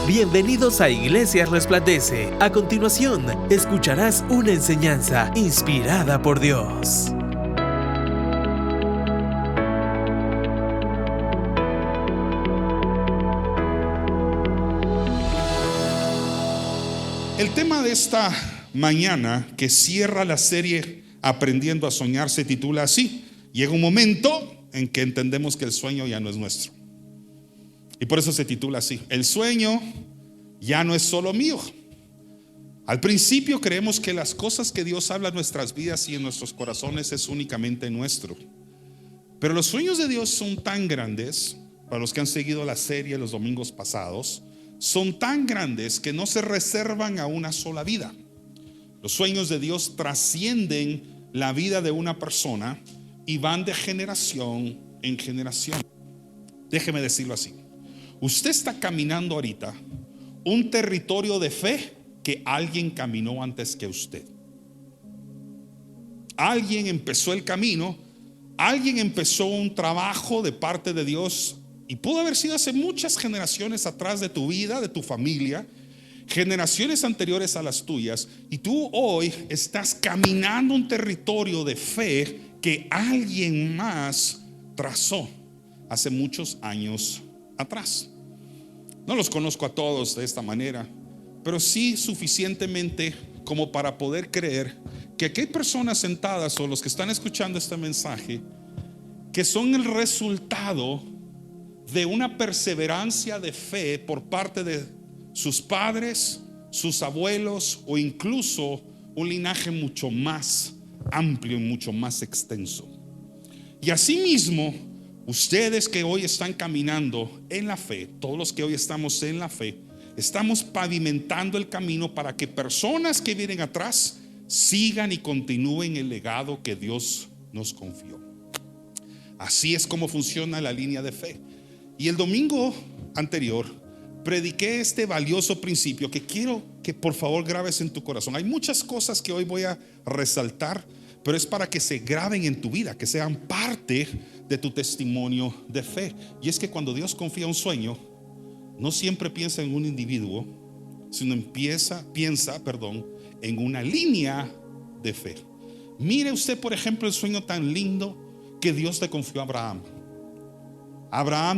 Bienvenidos a Iglesia Resplandece. A continuación, escucharás una enseñanza inspirada por Dios. El tema de esta mañana, que cierra la serie Aprendiendo a Soñar, se titula así: llega un momento en que entendemos que el sueño ya no es nuestro. Y por eso se titula así: el sueño ya no es solo mío. Al principio creemos que las cosas que Dios habla en nuestras vidas y en nuestros corazones es únicamente nuestro. Pero los sueños de Dios son tan grandes, para los que han seguido la serie los domingos pasados, son tan grandes que no se reservan a una sola vida. Los sueños de Dios trascienden la vida de una persona y van de generación en generación. Déjeme decirlo así: usted está caminando ahorita un territorio de fe que alguien caminó antes que usted. Alguien empezó el camino, alguien empezó un trabajo de parte de Dios, y pudo haber sido hace muchas generaciones atrás de tu vida, de tu familia, generaciones anteriores a las tuyas, y tú hoy estás caminando un territorio de fe que alguien más trazó hace muchos años atrás. No los conozco a todos de esta manera, pero sí suficientemente como para poder creer que aquí hay personas sentadas, o los que están escuchando este mensaje, que son el resultado de una perseverancia de fe por parte de sus padres, sus abuelos, o incluso un linaje mucho más amplio y mucho más extenso. Y asimismo, ustedes que hoy están caminando en la fe, todos los que hoy estamos en la fe, estamos pavimentando el camino para que personas que vienen atrás sigan y continúen el legado que Dios nos confió. Así es como funciona la línea de fe. Y el domingo anterior prediqué este valioso principio que quiero que por favor grabes en tu corazón. Hay muchas cosas que hoy voy a resaltar, pero es para que se graben en tu vida, que sean parte de tu testimonio de fe. Y es que cuando Dios confía un sueño, no siempre piensa en un individuo, sino piensa en una línea de fe. Mire usted, por ejemplo, el sueño tan lindo que Dios le confió a Abraham.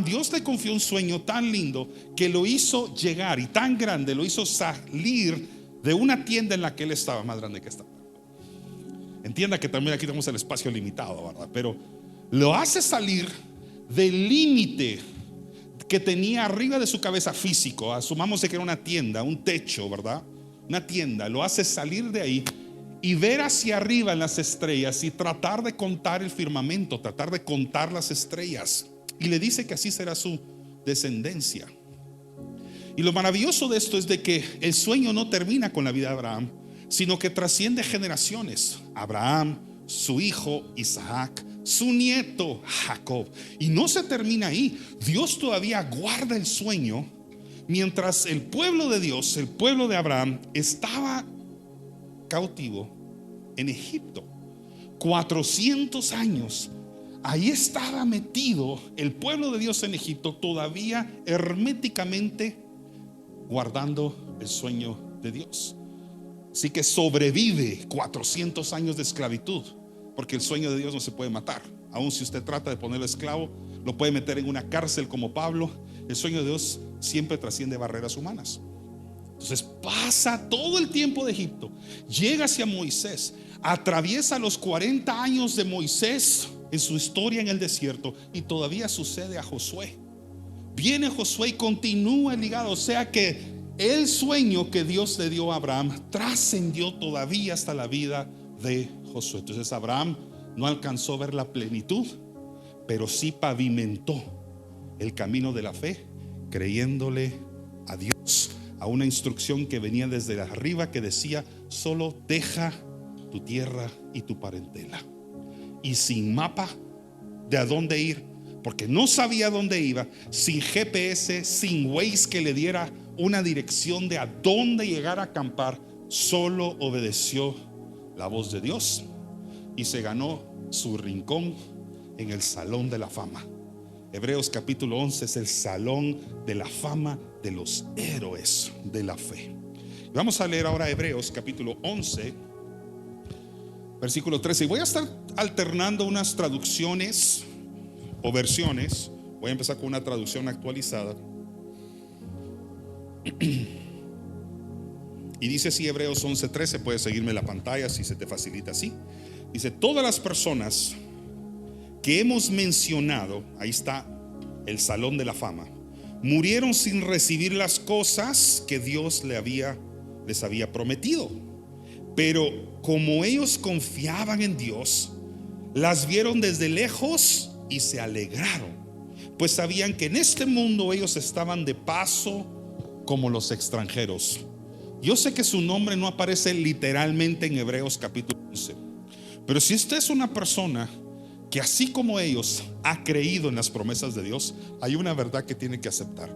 Dios le confió un sueño tan lindo que lo hizo llegar, y tan grande, lo hizo salir de una tienda en la que él estaba, más grande que esta. Entienda que también aquí tenemos el espacio limitado, ¿verdad? Pero lo hace salir del límite que tenía arriba de su cabeza físico. Asumamos que era una tienda, un techo, ¿verdad? Una tienda. Lo hace salir de ahí y ver hacia arriba en las estrellas y tratar de contar el firmamento, tratar de contar las estrellas. Y le dice que así será su descendencia. Y lo maravilloso de esto es de que el sueño no termina con la vida de Abraham, sino que trasciende generaciones. Abraham, su hijo Isaac, su nieto Jacob. Y no se termina ahí. Dios todavía guarda el sueño mientras el pueblo de Dios, el pueblo de Abraham, estaba cautivo en Egipto. 400 años. Ahí estaba metido el pueblo de Dios en Egipto, todavía herméticamente guardando el sueño de Dios. Así que sobrevive 400 años de esclavitud, porque el sueño de Dios no se puede matar. Aun si usted trata de ponerlo esclavo, lo puede meter en una cárcel como Pablo. El sueño de Dios siempre trasciende barreras humanas. Entonces pasa todo el tiempo de Egipto, llega hacia Moisés, atraviesa los 40 años de Moisés en su historia en el desierto, y todavía sucede a Josué. Viene Josué y continúa ligado. O sea que el sueño que Dios le dio a Abraham trascendió todavía hasta la vida de Josué. Entonces Abraham no alcanzó a ver la plenitud, pero sí pavimentó el camino de la fe, creyéndole a Dios, a una instrucción que venía desde arriba, que decía: solo deja tu tierra y tu parentela. Y sin mapa de a dónde ir, porque no sabía a dónde iba, sin GPS, sin Waze que le diera una dirección de a dónde llegar a acampar, solo obedeció la voz de Dios y se ganó su rincón en el Salón de la Fama. Hebreos capítulo 11 es el salón de la fama de los héroes de la fe. Vamos a leer ahora Hebreos capítulo 11, versículo 13. Y voy a estar alternando unas traducciones o versiones. Voy a empezar con una traducción actualizada. Y dice así Hebreos 11:13. Puedes seguirme en la pantalla si se te facilita así. Dice: todas las personas que hemos mencionado, ahí está el salón de la fama, murieron sin recibir las cosas que Dios les había prometido. Pero como ellos confiaban en Dios, las vieron desde lejos y se alegraron, pues sabían que en este mundo ellos estaban de paso como los extranjeros. Yo sé que su nombre no aparece literalmente en Hebreos capítulo 11, pero si usted es una persona que así como ellos ha creído en las promesas de Dios, hay una verdad que tiene que aceptar: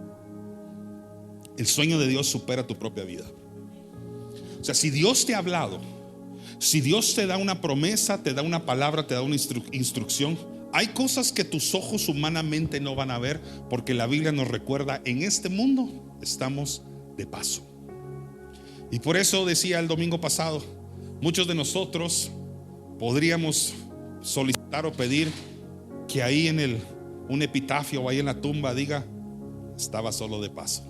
el sueño de Dios supera tu propia vida. O sea, si Dios te ha hablado, si Dios te da una promesa, te da una palabra, te da una instrucción, hay cosas que tus ojos humanamente no van a ver, porque la Biblia nos recuerda: en este mundo estamos de paso. Y por eso decía el domingo pasado, muchos de nosotros podríamos solicitar o pedir que ahí en un epitafio o ahí en la tumba diga: estaba solo de paso,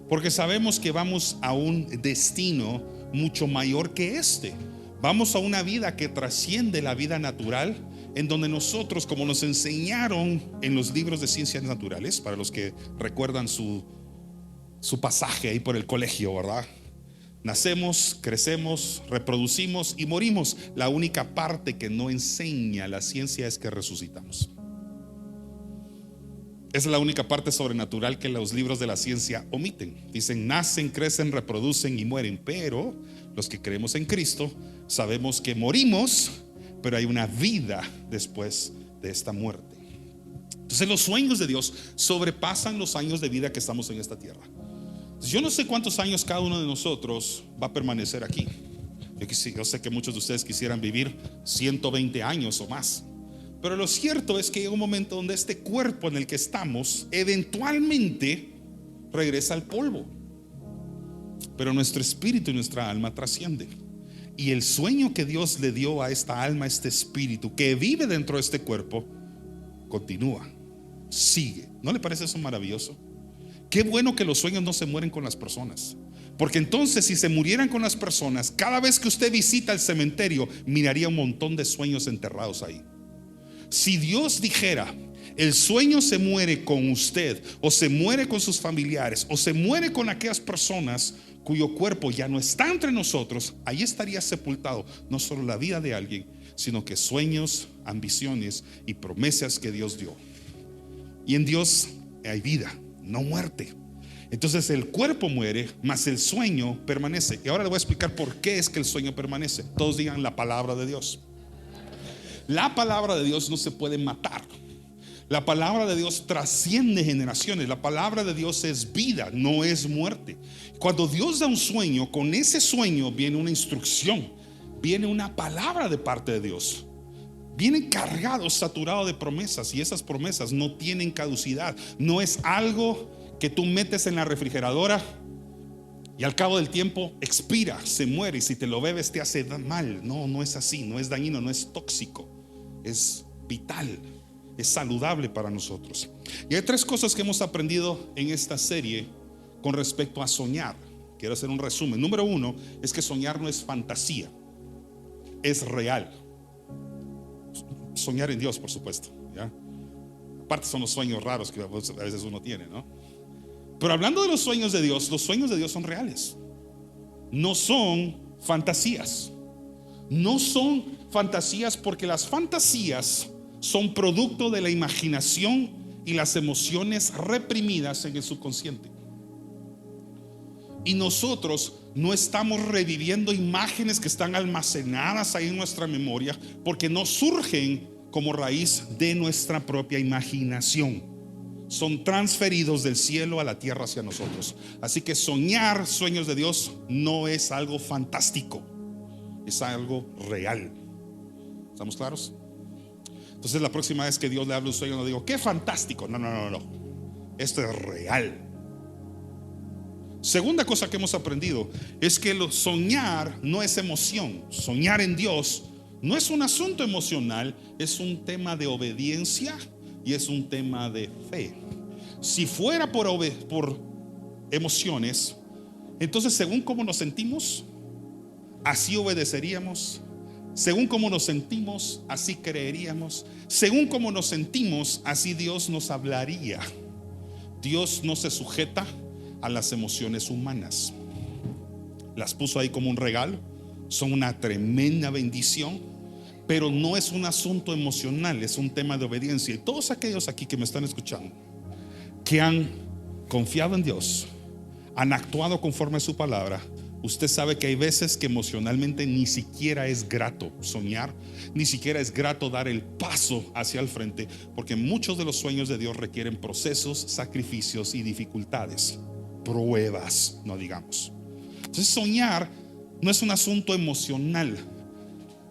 porque sabemos que vamos a un destino mucho mayor que este. Vamos a una vida que trasciende la vida natural, en donde nosotros, como nos enseñaron en los libros de ciencias naturales, para los que recuerdan su pasaje ahí por el colegio, ¿verdad? Nacemos, crecemos, reproducimos y morimos. La única parte que no enseña la ciencia es que resucitamos. Es la única parte sobrenatural que los libros de la ciencia omiten. Dicen: nacen, crecen, reproducen y mueren. Pero los que creemos en Cristo sabemos que morimos, pero hay una vida después de esta muerte. Entonces los sueños de Dios sobrepasan los años de vida que estamos en esta tierra. Yo no sé cuántos años cada uno de nosotros va a permanecer aquí. Yo sé que muchos de ustedes quisieran vivir 120 años o más, pero lo cierto es que llega un momento donde este cuerpo en el que estamos eventualmente regresa al polvo, pero nuestro espíritu y nuestra alma trascienden. Y el sueño que Dios le dio a esta alma, a este espíritu que vive dentro de este cuerpo, continúa, sigue. ¿No le parece eso maravilloso? Qué bueno que los sueños no se mueren con las personas, porque entonces si se murieran con las personas, cada vez que usted visita el cementerio miraría un montón de sueños enterrados ahí. Si Dios dijera: el sueño se muere con usted, o se muere con sus familiares, o se muere con aquellas personas cuyo cuerpo ya no está entre nosotros, ahí estaría sepultado no solo la vida de alguien, sino que sueños, ambiciones y promesas que Dios dio. Y en Dios hay vida, no muerte. Entonces el cuerpo muere, mas el sueño permanece. Y ahora le voy a explicar por qué es que el sueño permanece. Todos digan: la palabra de Dios. La palabra de Dios no se puede matar. La palabra de Dios trasciende generaciones. La palabra de Dios es vida, no es muerte. Cuando Dios da un sueño, con ese sueño viene una instrucción, viene una palabra de parte de Dios. Viene cargado, saturado de promesas, y esas promesas no tienen caducidad. No es algo que tú metes en la refrigeradora y al cabo del tiempo expira, se muere, y si te lo bebes te hace mal. No, no es así, no es dañino, no es tóxico, es vital, es saludable para nosotros. Y hay tres cosas que hemos aprendido en esta serie con respecto a soñar. Quiero hacer un resumen. Número uno es que soñar no es fantasía, es real. Soñar en Dios, por supuesto, ¿ya? Aparte son los sueños raros que a veces uno tiene, ¿no? Pero hablando de los sueños de Dios, los sueños de Dios son reales. No son fantasías. No son fantasías, porque las fantasías son producto de la imaginación y las emociones reprimidas en el subconsciente. Y nosotros no estamos reviviendo imágenes que están almacenadas ahí en nuestra memoria, porque no surgen como raíz de nuestra propia imaginación. Son transferidos del cielo a la tierra hacia nosotros. Así que soñar sueños de Dios no es algo fantástico, es algo real. ¿Estamos claros? Entonces la próxima vez que Dios le habla un sueño, no digo, qué fantástico. No. Esto es real. Segunda cosa que hemos aprendido es que soñar no es emoción. Soñar en Dios no es un asunto emocional, es un tema de obediencia y es un tema de fe. Si fuera por emociones, entonces según cómo nos sentimos, así obedeceríamos. Según cómo nos sentimos, así creeríamos. Según cómo nos sentimos, así Dios nos hablaría. Dios no se sujeta a las emociones humanas. Las puso ahí como un regalo. Son una tremenda bendición, pero no es un asunto emocional, es un tema de obediencia. Y todos aquellos aquí que me están escuchando, que han confiado en Dios, han actuado conforme a su palabra, usted sabe que hay veces que emocionalmente ni siquiera es grato soñar, ni siquiera es grato dar el paso hacia el frente, porque muchos de los sueños de Dios requieren procesos, sacrificios y dificultades, pruebas, no digamos. Entonces soñar no es un asunto emocional,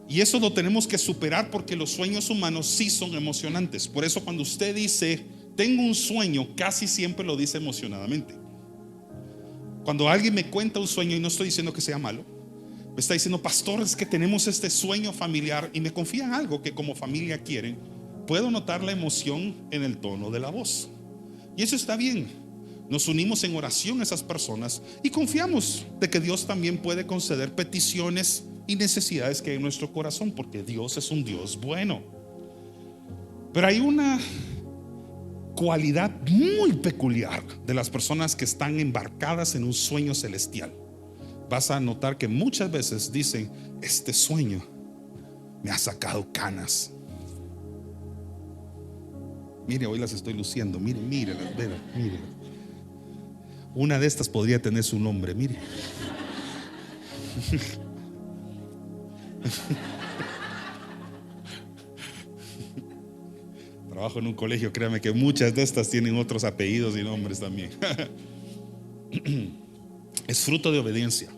y eso lo tenemos que superar, porque los sueños humanos sí son emocionantes. Por eso cuando usted dice tengo un sueño, casi siempre lo dice emocionadamente. Cuando alguien me cuenta un sueño, y no estoy diciendo que sea malo, me está diciendo, pastor, es que tenemos este sueño familiar, y me confían algo que como familia quieren, puedo notar la emoción en el tono de la voz, y eso está bien. Nos unimos en oración a esas personas y confiamos de que Dios también puede conceder peticiones y necesidades que hay en nuestro corazón, porque Dios es un Dios bueno. Pero hay una cualidad muy peculiar de las personas que están embarcadas en un sueño celestial. Vas a notar que muchas veces dicen, este sueño me ha sacado canas. Mire, hoy las estoy luciendo. Mire, mírelas, mírelas. Una de estas podría tener su nombre, mire. Trabajo en un colegio, créame que muchas de estas tienen otros apellidos y nombres también. Es fruto de obediencia,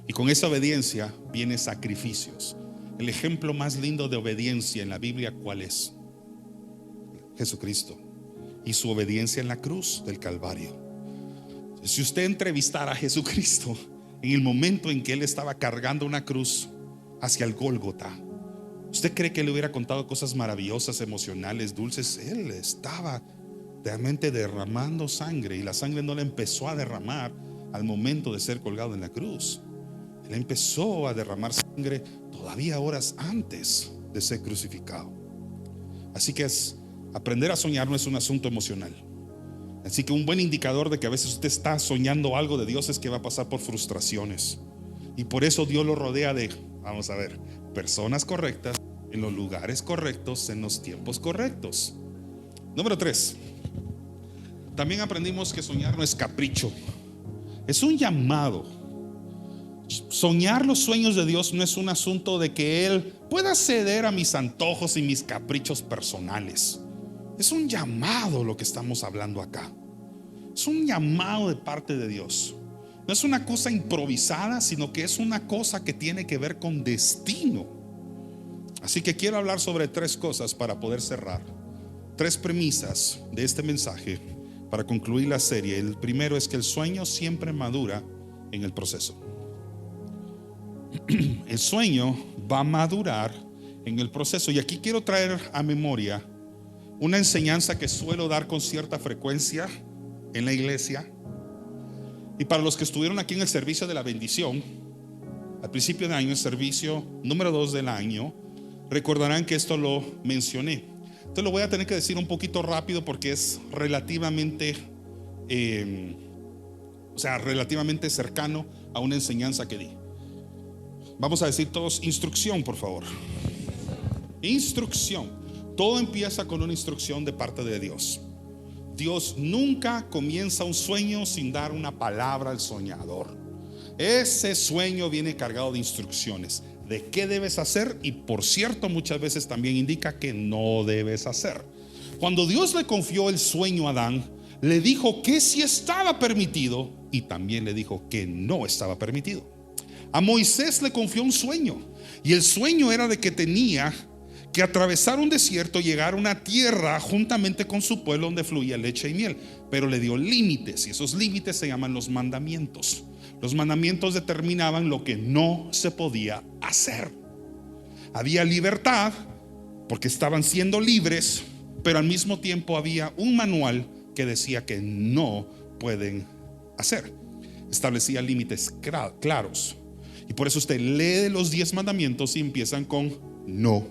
y con esa obediencia viene sacrificios. El ejemplo más lindo de obediencia en la Biblia, ¿cuál es? Jesucristo y su obediencia en la cruz del Calvario. Si usted entrevistara a Jesucristo en el momento en que Él estaba cargando una cruz hacia el Gólgota, ¿usted cree que Él hubiera contado cosas maravillosas, emocionales, dulces? Él estaba realmente derramando sangre, y la sangre no le empezó a derramar al momento de ser colgado en la cruz. Él empezó a derramar sangre todavía horas antes de ser crucificado. Así que aprender a soñar no es un asunto emocional. Así que un buen indicador de que a veces usted está soñando algo de Dios es que va a pasar por frustraciones, y por eso Dios lo rodea de, vamos a ver, personas correctas, en los lugares correctos, en los tiempos correctos. Número 3, también aprendimos que soñar no es capricho, es un llamado. Soñar los sueños de Dios no es un asunto de que Él pueda ceder a mis antojos y mis caprichos personales. Es un llamado lo que estamos hablando acá. Es un llamado de parte de Dios. No es una cosa improvisada, sino que es una cosa que tiene que ver con destino. Así que quiero hablar sobre 3 cosas para poder cerrar. 3 premisas de este mensaje para concluir la serie. El primero es que el sueño siempre madura en el proceso. El sueño va a madurar en el proceso. Y aquí quiero traer a memoria una enseñanza que suelo dar con cierta frecuencia en la iglesia. Y para los que estuvieron aquí en el servicio de la bendición, al principio de año, el servicio número 2 del año, recordarán que esto lo mencioné. Entonces lo voy a tener que decir un poquito rápido, porque es relativamente relativamente cercano a una enseñanza que di. Vamos a decir todos instrucción, por favor. Instrucción. Todo empieza con una instrucción de parte de Dios. Dios nunca comienza un sueño sin dar una palabra al soñador. Ese sueño viene cargado de instrucciones de qué debes hacer, y por cierto muchas veces también indica que no debes hacer. Cuando Dios le confió el sueño a Adán, le dijo que sí estaba permitido, y también le dijo que no estaba permitido. A Moisés le confió un sueño, y el sueño era de que tenía que atravesar un desierto, llegar a una tierra juntamente con su pueblo donde fluía leche y miel, pero le dio límites, y esos límites se llaman los mandamientos. Los mandamientos determinaban lo que no se podía hacer. Había libertad porque estaban siendo libres, pero al mismo tiempo había un manual que decía que no pueden hacer. Establecía límites claros. Y por eso usted lee los 10 mandamientos y empiezan con no,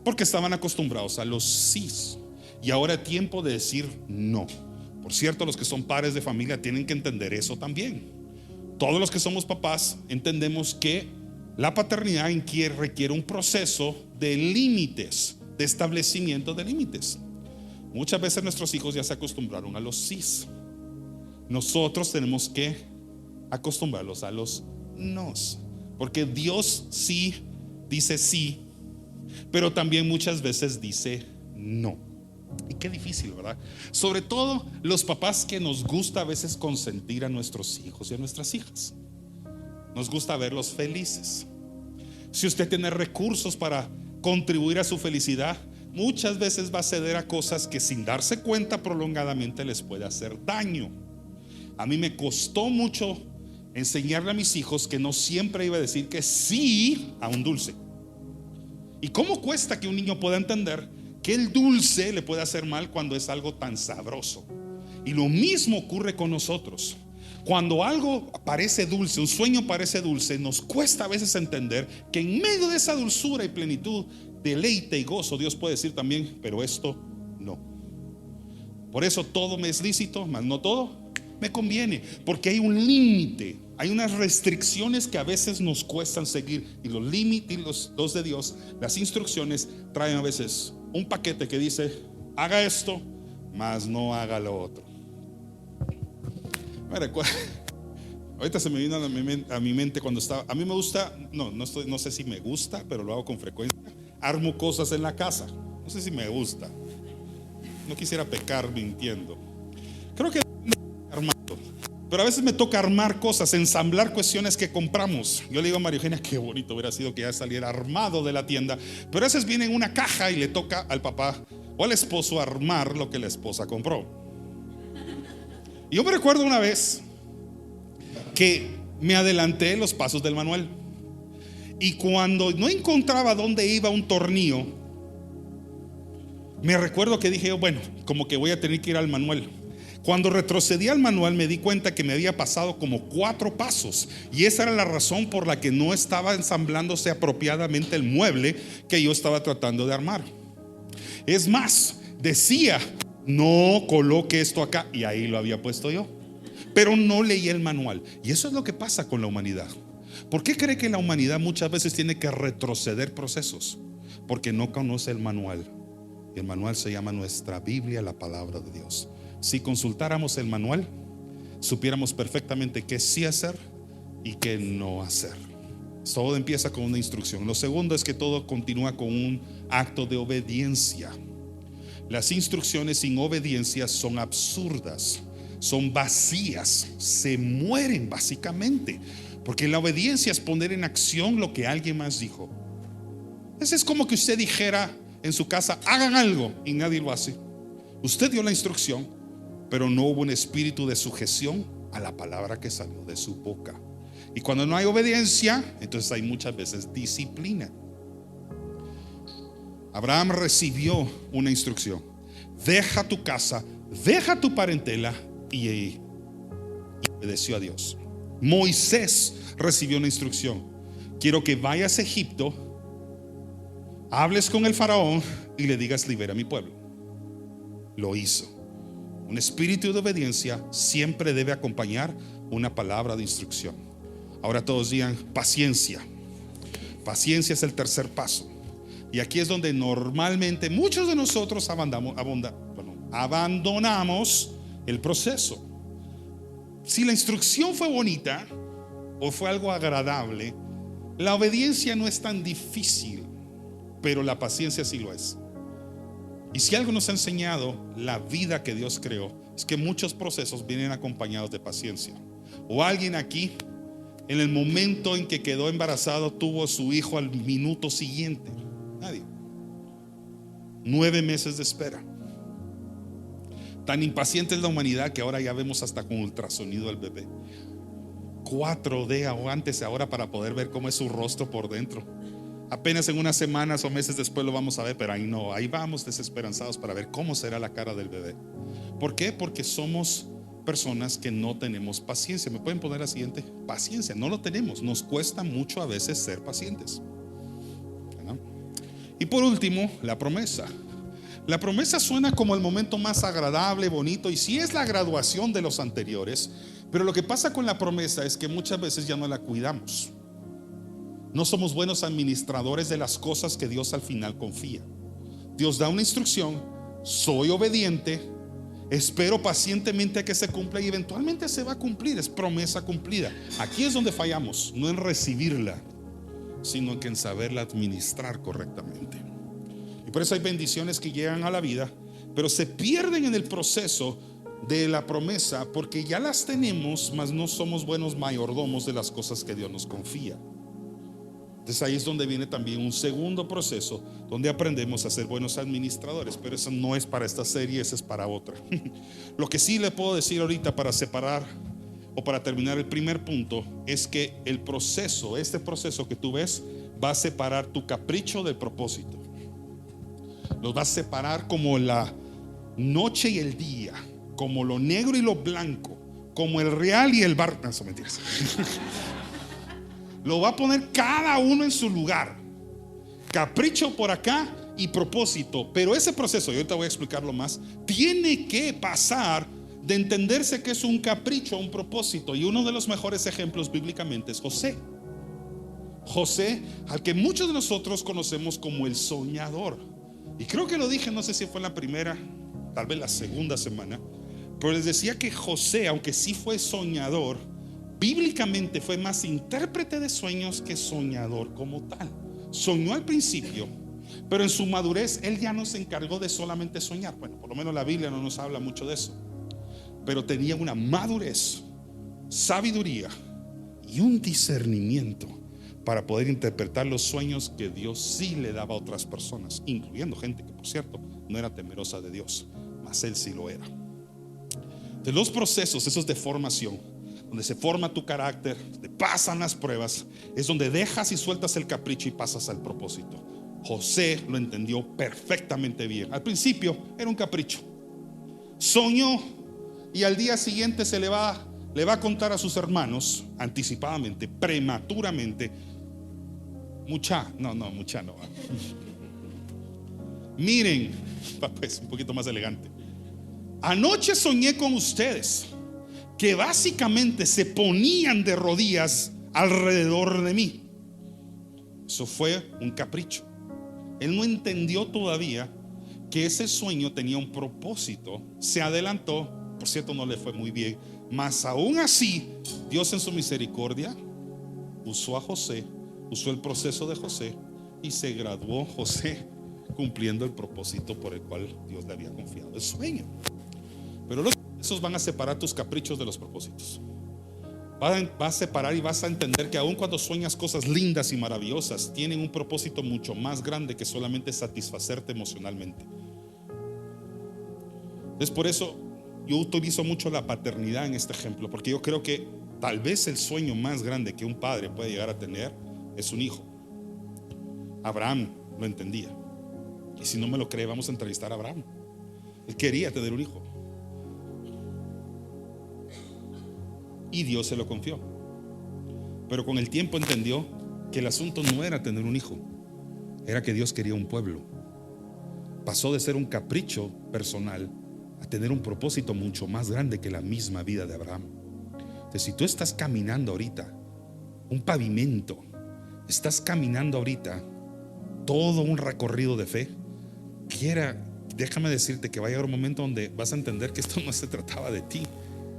porque estaban acostumbrados a los sís. Y ahora es tiempo de decir no. Por cierto, los que son padres de familia tienen que entender eso también. Todos los que somos papás entendemos que la paternidad requiere un proceso de límites, de establecimiento de límites. Muchas veces nuestros hijos ya se acostumbraron a los sís. Nosotros tenemos que acostumbrarlos a los nos, porque Dios sí dice sí, pero también muchas veces dice no. Y qué difícil, ¿verdad? Sobre todo los papás que nos gusta a veces consentir a nuestros hijos y a nuestras hijas. Nos gusta verlos felices. Si usted tiene recursos para contribuir a su felicidad, muchas veces va a ceder a cosas que sin darse cuenta prolongadamente les puede hacer daño. A mí me costó mucho enseñarle a mis hijos que no siempre iba a decir que sí a un dulce. ¿Y cómo cuesta que un niño pueda entender que el dulce le puede hacer mal cuando es algo tan sabroso? Y lo mismo ocurre con nosotros. Cuando algo parece dulce, un sueño parece dulce, nos cuesta a veces entender que en medio de esa dulzura y plenitud, deleite y gozo, Dios puede decir también, pero esto no. Por eso todo me es lícito, mas no todo me conviene, porque hay un límite, hay unas restricciones que a veces nos cuestan seguir. Y los límites, los de Dios, las instrucciones traen a veces un paquete que dice: haga esto, mas no haga lo otro. Ahorita se me vino a mi mente cuando estaba. A mí me gusta, no sé si me gusta, pero lo hago con frecuencia. Armo cosas en la casa. No sé si me gusta. No quisiera pecar mintiendo. Creo que armando, pero a veces me toca armar cosas, ensamblar cuestiones que compramos. Yo le digo a María Eugenia: qué bonito hubiera sido que ya saliera armado de la tienda. Pero a veces viene en una caja y le toca al papá o al esposo armar lo que la esposa compró. Y yo me recuerdo una vez que me adelanté los pasos del manual, y cuando no encontraba dónde iba un tornillo, me recuerdo que dije: bueno, como que voy a tener que ir al manual. Cuando retrocedí al manual me di cuenta que me había pasado como 4 pasos, y esa era la razón por la que no estaba ensamblándose apropiadamente el mueble que yo estaba tratando de armar. Es más, decía: no coloque esto acá, y ahí lo había puesto yo, pero no leí el manual. Y eso es lo que pasa con la humanidad. ¿Por qué cree que la humanidad muchas veces tiene que retroceder procesos? Porque no conoce el manual. Y el manual se llama nuestra Biblia, la palabra de Dios. Si consultáramos el manual, supiéramos perfectamente qué sí hacer y qué no hacer. Todo empieza con una instrucción. Lo segundo es que todo continúa con un acto de obediencia. Las instrucciones sin obediencia son absurdas, son vacías, se mueren básicamente, porque la obediencia es poner en acción lo que alguien más dijo. Es como que usted dijera en su casa: hagan algo, y nadie lo hace. Usted dio la instrucción, pero no hubo un espíritu de sujeción a la palabra que salió de su boca. Y cuando no hay obediencia, entonces hay muchas veces disciplina. Abraham recibió una instrucción: deja tu casa, deja tu parentela, y obedeció a Dios. Moisés recibió una instrucción: quiero que vayas a Egipto, hables con el faraón y le digas: libera a mi pueblo. Lo hizo. Un espíritu de obediencia siempre debe acompañar una palabra de instrucción. Ahora todos digan: paciencia. Paciencia es el tercer paso. Y aquí es donde normalmente muchos de nosotros abandonamos el proceso. Si la instrucción fue bonita o fue algo agradable, la obediencia no es tan difícil, pero la paciencia sí lo es. Y si algo nos ha enseñado la vida que Dios creó, es que muchos procesos vienen acompañados de paciencia. O alguien aquí, en el momento en que quedó embarazado, tuvo a su hijo al minuto siguiente. Nadie. 9 meses de espera. Tan impaciente es la humanidad que ahora ya vemos hasta con ultrasonido al bebé. 4D o antes ahora para poder ver cómo es su rostro por dentro. Apenas en unas semanas o meses después lo vamos a ver, pero ahí no, ahí vamos desesperanzados para ver cómo será la cara del bebé. ¿Por qué? Porque somos personas que no tenemos paciencia. ¿Me pueden poner la siguiente? Paciencia, no lo tenemos. Nos cuesta mucho a veces ser pacientes, ¿no? Y por último, la promesa. La promesa suena como el momento más agradable, bonito, y sí es la graduación de los anteriores, pero lo que pasa con la promesa es que muchas veces ya no la cuidamos. No somos buenos administradores de las cosas que Dios al final confía. Dios da una instrucción, soy obediente, espero pacientemente a que se cumpla y eventualmente se va a cumplir, es promesa cumplida. Aquí es donde fallamos, no en recibirla, sino que en saberla administrar correctamente. Y por eso hay bendiciones que llegan a la vida, pero se pierden en el proceso de la promesa porque ya las tenemos, mas no somos buenos mayordomos de las cosas que Dios nos confía. Entonces ahí es donde viene también un segundo proceso donde aprendemos a ser buenos administradores, pero eso no es para esta serie, eso es para otra. Lo que sí le puedo decir ahorita para separar o para terminar el primer punto es que el proceso, este proceso que tú ves, va a separar tu capricho del propósito. Los va a separar como la noche y el día, como lo negro y lo blanco, como el real y el bar. No, son mentiras. Lo va a poner cada uno en su lugar. Capricho por acá y propósito. Pero ese proceso, y ahorita voy a explicarlo más, tiene que pasar de entenderse que es un capricho a un propósito. Y uno de los mejores ejemplos bíblicamente es José. José, al que muchos de nosotros conocemos como el soñador. Y creo que lo dije, no sé si fue en la primera, tal vez la segunda semana, pero les decía que José, aunque sí fue soñador, bíblicamente fue más intérprete de sueños que soñador como tal. Soñó al principio, pero en su madurez él ya no se encargó de solamente soñar. Bueno, por lo menos la Biblia no nos habla mucho de eso, pero tenía una madurez, sabiduría y un discernimiento para poder interpretar los sueños que Dios sí le daba a otras personas, incluyendo gente que, por cierto, no era temerosa de Dios, mas él sí lo era. De los procesos esos de formación, donde se forma tu carácter, donde pasan las pruebas, es donde dejas y sueltas el capricho y pasas al propósito. José lo entendió perfectamente bien. Al principio era un capricho, soñó y al día siguiente le va a contar a sus hermanos anticipadamente, prematuramente, miren, pues un poquito más elegante, anoche soñé con ustedes que básicamente se ponían de rodillas alrededor de mí. Eso fue un capricho. Él no entendió todavía que ese sueño tenía un propósito. Se adelantó, por cierto, no le fue muy bien, mas aún así Dios en su misericordia usó a José, usó el proceso de José y se graduó José cumpliendo el propósito por el cual Dios le había confiado el sueño. Pero los procesos van a separar tus caprichos de los propósitos. Va a separar y vas a entender que aun cuando sueñas cosas lindas y maravillosas, tienen un propósito mucho más grande que solamente satisfacerte emocionalmente. Es por eso yo utilizo mucho la paternidad en este ejemplo, porque yo creo que tal vez el sueño más grande que un padre puede llegar a tener es un hijo. Abraham lo entendía, y si no me lo cree, vamos a entrevistar a Abraham. Él quería tener un hijo y Dios se lo confió, pero con el tiempo entendió que el asunto no era tener un hijo, era que Dios quería un pueblo. Pasó de ser un capricho personal a tener un propósito mucho más grande que la misma vida de Abraham. Entonces, si tú estás caminando ahorita un pavimento, estás caminando ahorita todo un recorrido de fe, déjame decirte que va a llegar un momento donde vas a entender que esto no se trataba de ti,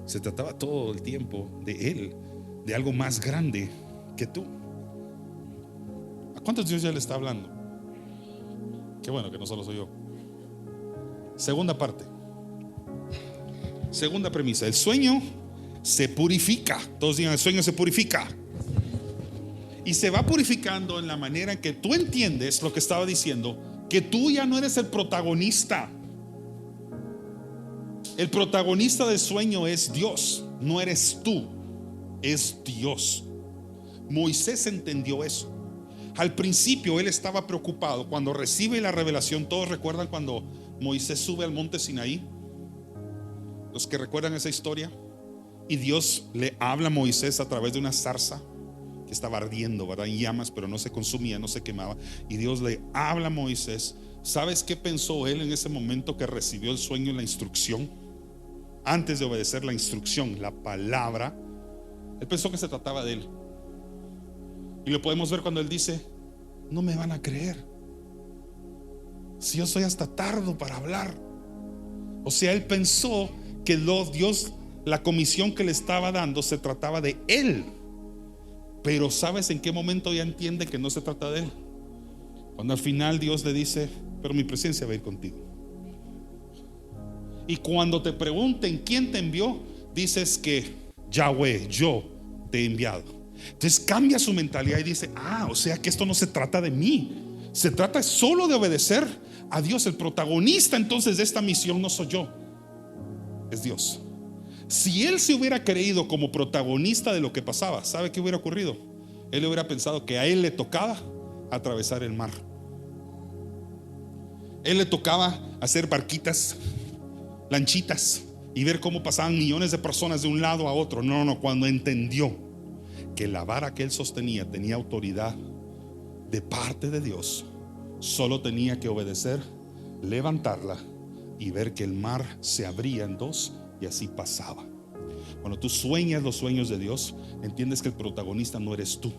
se trataba todo el tiempo de Él, de algo más grande que tú. ¿A cuántos Dios ya le está hablando? Qué bueno que no solo soy yo. Segunda parte, segunda premisa: el sueño se purifica. Todos digan, el sueño se purifica. Y se va purificando en la manera en que tú entiendes lo que estaba diciendo. que tú ya no eres el protagonista. El protagonista del sueño es Dios, no eres tú, es Dios. Moisés entendió eso. Al principio él estaba preocupado. Cuando recibe la revelación, todos recuerdan cuando Moisés sube al monte Sinaí, los que recuerdan esa historia, y Dios le habla a Moisés a través de una zarza que estaba ardiendo, ¿verdad? En llamas, pero no se consumía, no se quemaba. Y Dios le habla a Moisés. ¿Sabes qué pensó él en ese momento que recibió el sueño y la instrucción? Antes de obedecer la instrucción, la palabra, él pensó que se trataba de él. Y lo podemos ver cuando él dice: no me van a creer si yo soy hasta tardo para hablar. O sea, él pensó que Dios, la comisión que le estaba dando, se trataba de él. Pero ¿sabes en qué momento ya entiende que no se trata de él? Cuando al final Dios le dice: pero mi presencia va a ir contigo. Y cuando te pregunten quién te envió, dices que Yahweh, yo te he enviado. Entonces cambia su mentalidad y dice: o sea que esto no se trata de mí, se trata solo de obedecer a Dios. El protagonista entonces de esta misión no soy yo, es Dios. Si él se hubiera creído como protagonista de lo que pasaba, ¿sabe qué hubiera ocurrido? Él hubiera pensado que a él le tocaba atravesar el mar, él le tocaba hacer barquitas, lanchitas, y ver cómo pasaban millones de personas de un lado a otro. No, cuando entendió que la vara que él sostenía tenía autoridad de parte de Dios, solo tenía que obedecer, levantarla y ver que el mar se abría en dos, y así pasaba. Cuando tú sueñas los sueños de Dios, entiendes que el protagonista no eres tú.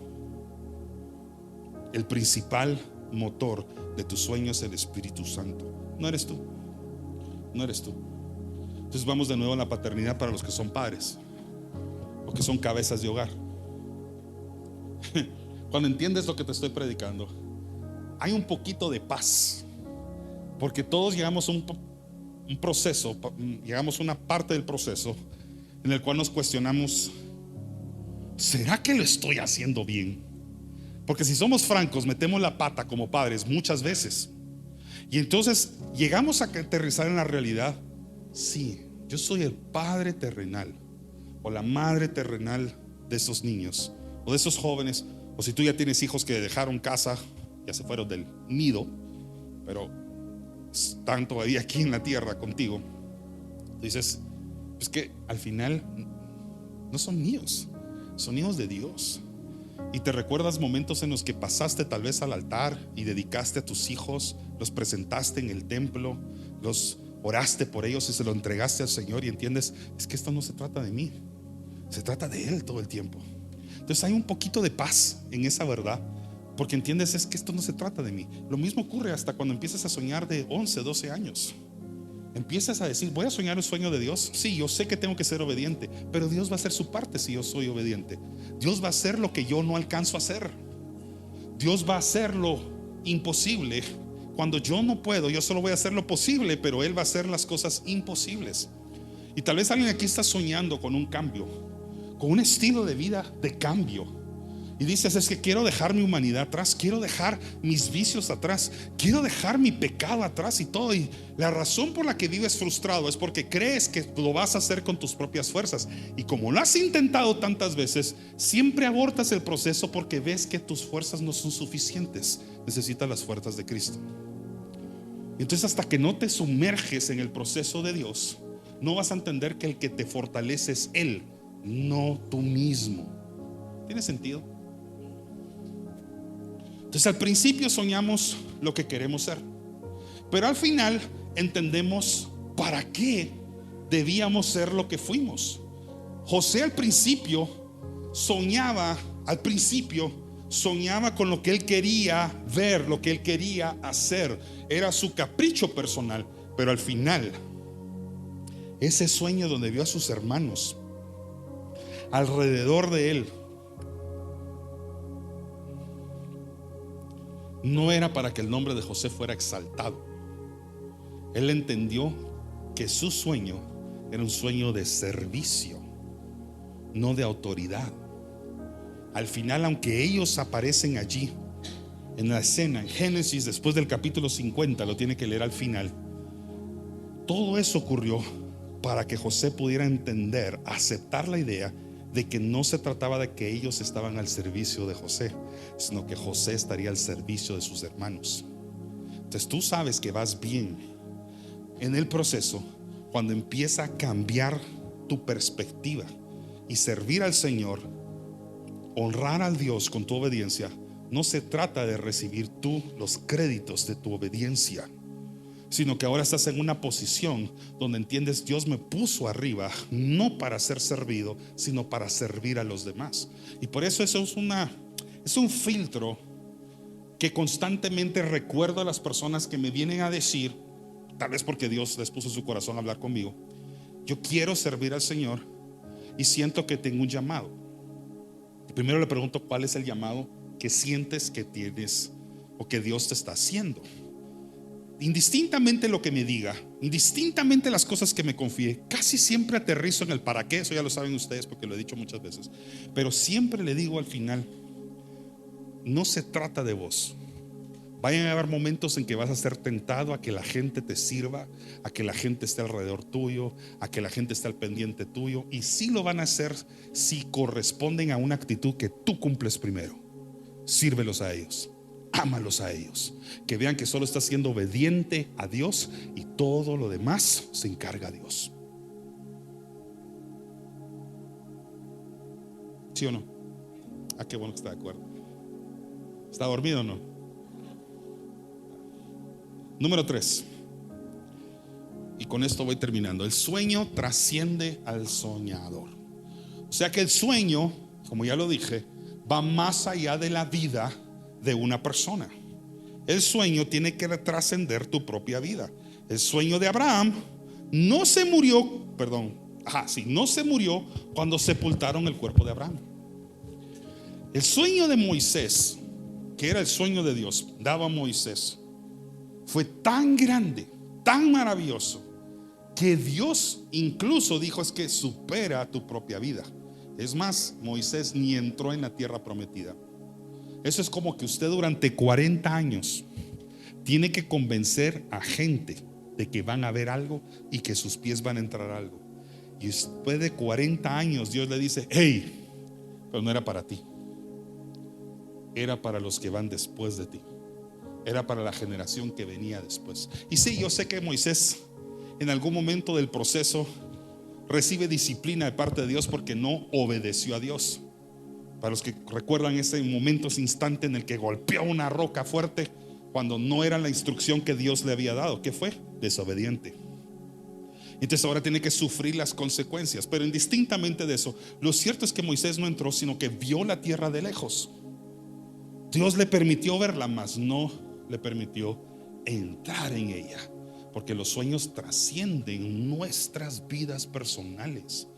El principal motor de tu sueño es el Espíritu Santo, no eres tú. No eres tú. Entonces vamos de nuevo a la paternidad para los que son padres o que son cabezas de hogar. Cuando entiendes lo que te estoy predicando, hay un poquito de paz, porque todos llegamos a un proceso, llegamos a una parte del proceso en el cual nos cuestionamos: ¿será que lo estoy haciendo bien? Porque si somos francos, metemos la pata como padres muchas veces. Y entonces llegamos a aterrizar en la realidad: sí, yo soy el padre terrenal o la madre terrenal de esos niños o de esos jóvenes. O si tú ya tienes hijos que dejaron casa, ya se fueron del nido, pero están todavía aquí en la tierra contigo, dices: es que al final no son míos, son hijos de Dios. Y te recuerdas momentos en los que pasaste tal vez al altar y dedicaste a tus hijos, los presentaste en el templo, los oraste por ellos y se lo entregaste al Señor, y entiendes: es que esto no se trata de mí, se trata de Él todo el tiempo. Entonces hay un poquito de paz en esa verdad, porque entiendes: es que esto no se trata de mí. Lo mismo ocurre hasta cuando empiezas a soñar de 11, 12 años. Empiezas a decir: voy a soñar el sueño de Dios. Sí, yo sé que tengo que ser obediente, pero Dios va a hacer su parte si yo soy obediente. Dios va a hacer lo que yo no alcanzo a hacer. Dios va a hacer lo imposible cuando yo no puedo. Yo solo voy a hacer lo posible, pero Él va a hacer las cosas imposibles. Y tal vez alguien aquí está soñando con un cambio, con un estilo de vida de cambio, y dices: es que quiero dejar mi humanidad atrás, quiero dejar mis vicios atrás, quiero dejar mi pecado atrás y todo. Y la razón por la que vives frustrado es porque crees que lo vas a hacer con tus propias fuerzas, y como lo has intentado tantas veces, siempre abortas el proceso porque ves que tus fuerzas no son suficientes. Necesitas las fuerzas de Cristo. Y entonces hasta que no te sumerges en el proceso de Dios, no vas a entender que el que te fortalece es Él, no tú mismo. ¿Tiene sentido? Entonces al principio soñamos lo que queremos ser, pero al final entendemos para qué debíamos ser lo que fuimos. José al principio soñaba con lo que él quería ver, lo que él quería hacer. Era su capricho personal, pero al final ese sueño donde vio a sus hermanos alrededor de él no era para que el nombre de José fuera exaltado. Él entendió que su sueño era un sueño de servicio, no de autoridad. Al final, aunque ellos aparecen allí en la escena, en Génesis, después del capítulo 50, lo tiene que leer al final. Todo eso ocurrió para que José pudiera entender, aceptar la idea de que no se trataba de que ellos estaban al servicio de José, sino que José estaría al servicio de sus hermanos. Entonces tú sabes que vas bien en el proceso cuando empieza a cambiar tu perspectiva y servir al Señor, honrar al Dios con tu obediencia. No se trata de recibir tú los créditos de tu obediencia, sino que ahora estás en una posición donde entiendes: Dios me puso arriba no para ser servido, sino para servir a los demás. Y por eso es un filtro que constantemente recuerdo a las personas que me vienen a decir, tal vez porque Dios les puso en su corazón a hablar conmigo: yo quiero servir al Señor y siento que tengo un llamado. Primero le pregunto: ¿cuál es el llamado que sientes que tienes o que Dios te está haciendo? Indistintamente lo que me diga, indistintamente las cosas que me confíe, casi siempre aterrizo en el para qué. Eso ya lo saben ustedes porque lo he dicho muchas veces. Pero siempre le digo al final: no se trata de vos. Vayan a haber momentos en que vas a ser tentado a que la gente te sirva, a que la gente esté alrededor tuyo, a que la gente esté al pendiente tuyo. Y sí lo van a hacer si corresponden a una actitud que tú cumples primero. Sírvelos a ellos, ámalos a ellos, que vean que solo estás siendo obediente a Dios y todo lo demás se encarga a Dios. ¿Sí o no? Ah, qué bueno que está de acuerdo. ¿Está dormido o no? Número 3, y con esto voy terminando. El sueño trasciende al soñador. O sea que el sueño, como ya lo dije, va más allá de la vida de una persona. El sueño tiene que trascender tu propia vida. El sueño de Abraham no se murió cuando sepultaron el cuerpo de Abraham. El sueño de Moisés, que era el sueño de Dios, daba a Moisés, fue tan grande, tan maravilloso, que Dios incluso dijo: es que supera tu propia vida. Es más, Moisés ni entró en la tierra prometida. Eso es como que usted durante 40 años tiene que convencer a gente de que van a ver algo y que sus pies van a entrar a algo. Y después de 40 años Dios le dice: hey, pero no era para ti, era para los que van después de ti, era para la generación que venía después. Y sí, yo sé que Moisés en algún momento del proceso recibe disciplina de parte de Dios porque no obedeció a Dios. Para los que recuerdan ese momento, ese instante en el que golpeó una roca fuerte cuando no era la instrucción que Dios le había dado. ¿Qué fue? Desobediente. Entonces ahora tiene que sufrir las consecuencias. Pero indistintamente de eso, lo cierto es que Moisés no entró, sino que vio la tierra de lejos. Dios le permitió verla, mas no le permitió entrar en ella, porque los sueños trascienden nuestras vidas personales.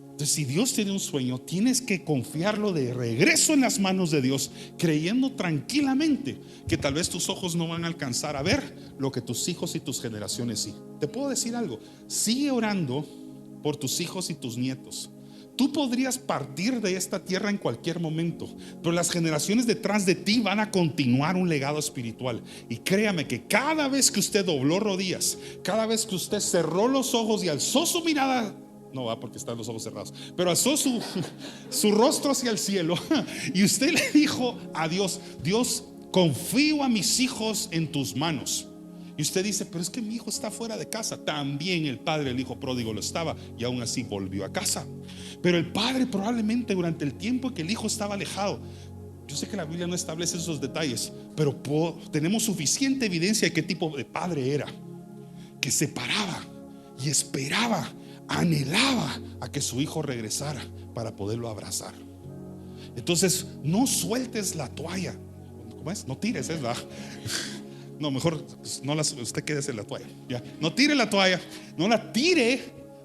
Entonces, si Dios tiene un sueño, tienes que confiarlo de regreso en las manos de Dios, creyendo tranquilamente que tal vez tus ojos no van a alcanzar a ver lo que tus hijos y tus generaciones sí. Te puedo decir algo: sigue orando por tus hijos y tus nietos. Tú podrías partir de esta tierra en cualquier momento, pero las generaciones detrás de ti van a continuar un legado espiritual. Y créame que cada vez que usted dobló rodillas, cada vez que usted cerró los ojos y alzó su mirada, no va porque están los ojos cerrados, pero alzó su rostro hacia el cielo y usted le dijo a Dios: Dios, confío a mis hijos en tus manos. Y usted dice: pero es que mi hijo está fuera de casa. También el padre del hijo pródigo lo estaba, y aún así volvió a casa. Pero el padre probablemente durante el tiempo que el hijo estaba alejado, yo sé que la Biblia no establece esos detalles, pero tenemos suficiente evidencia de qué tipo de padre era, que se paraba y esperaba, anhelaba a que su hijo regresara para poderlo abrazar. Entonces, no sueltes la toalla. ¿Cómo es? No tires, es verdad. No, mejor usted quédese en la toalla, ¿ya? No tire la toalla, no la tire